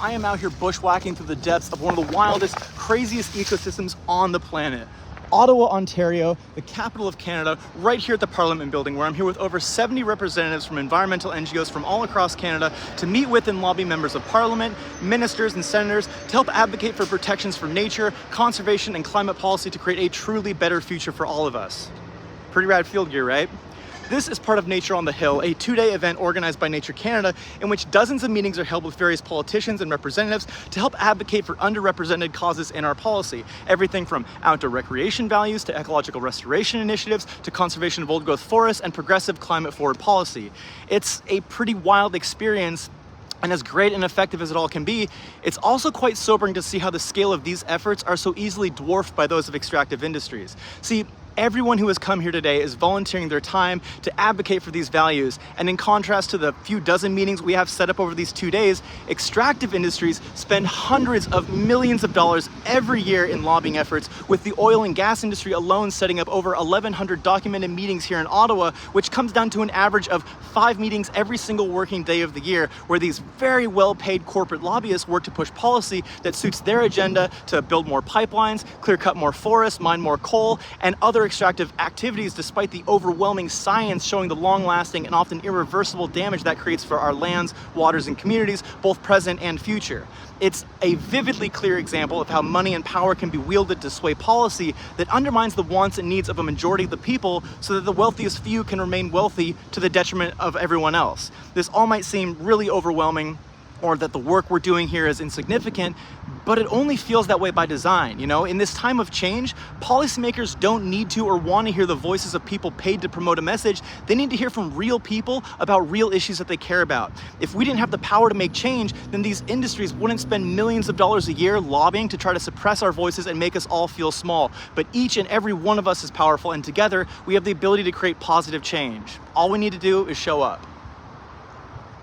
I am out here bushwhacking through the depths of one of the wildest, craziest ecosystems on the planet. Ottawa, Ontario, the capital of Canada, right here at the Parliament building, where I'm here with over 70 representatives from environmental NGOs from all across Canada to meet with and lobby members of Parliament, ministers and senators to help advocate for protections for nature, conservation and climate policy to create a truly better future for all of us. Pretty rad field gear, right? This is part of Nature on the Hill, a two-day event organized by Nature Canada in which dozens of meetings are held with various politicians and representatives to help advocate for underrepresented causes in our policy. Everything from outdoor recreation values to ecological restoration initiatives to conservation of old-growth forests and progressive climate-forward policy. It's a pretty wild experience, and as great and effective as it all can be, it's also quite sobering to see how the scale of these efforts are so easily dwarfed by those of extractive industries. See, everyone who has come here today is volunteering their time to advocate for these values, and in contrast to the few dozen meetings we have set up over these 2 days, extractive industries spend hundreds of millions of dollars every year in lobbying efforts, with the oil and gas industry alone setting up over 1,100 documented meetings here in Ottawa, which comes down to an average of 5 meetings every single working day of the year, where these very well-paid corporate lobbyists work to push policy that suits their agenda to build more pipelines, clear cut more forests, mine more coal, and other extractive activities, despite the overwhelming science showing the long-lasting and often irreversible damage that creates for our lands, waters, and communities, both present and future. It's a vividly clear example of how money and power can be wielded to sway policy that undermines the wants and needs of a majority of the people so that the wealthiest few can remain wealthy to the detriment of everyone else. This all might seem really overwhelming, or that the work we're doing here is insignificant, but it only feels that way by design. You know, in this time of change, policymakers don't need to or want to hear the voices of people paid to promote a message. They need to hear from real people about real issues that they care about. If we didn't have the power to make change, then these industries wouldn't spend millions of dollars a year lobbying to try to suppress our voices and make us all feel small. But each and every one of us is powerful, and together we have the ability to create positive change. All we need to do is show up.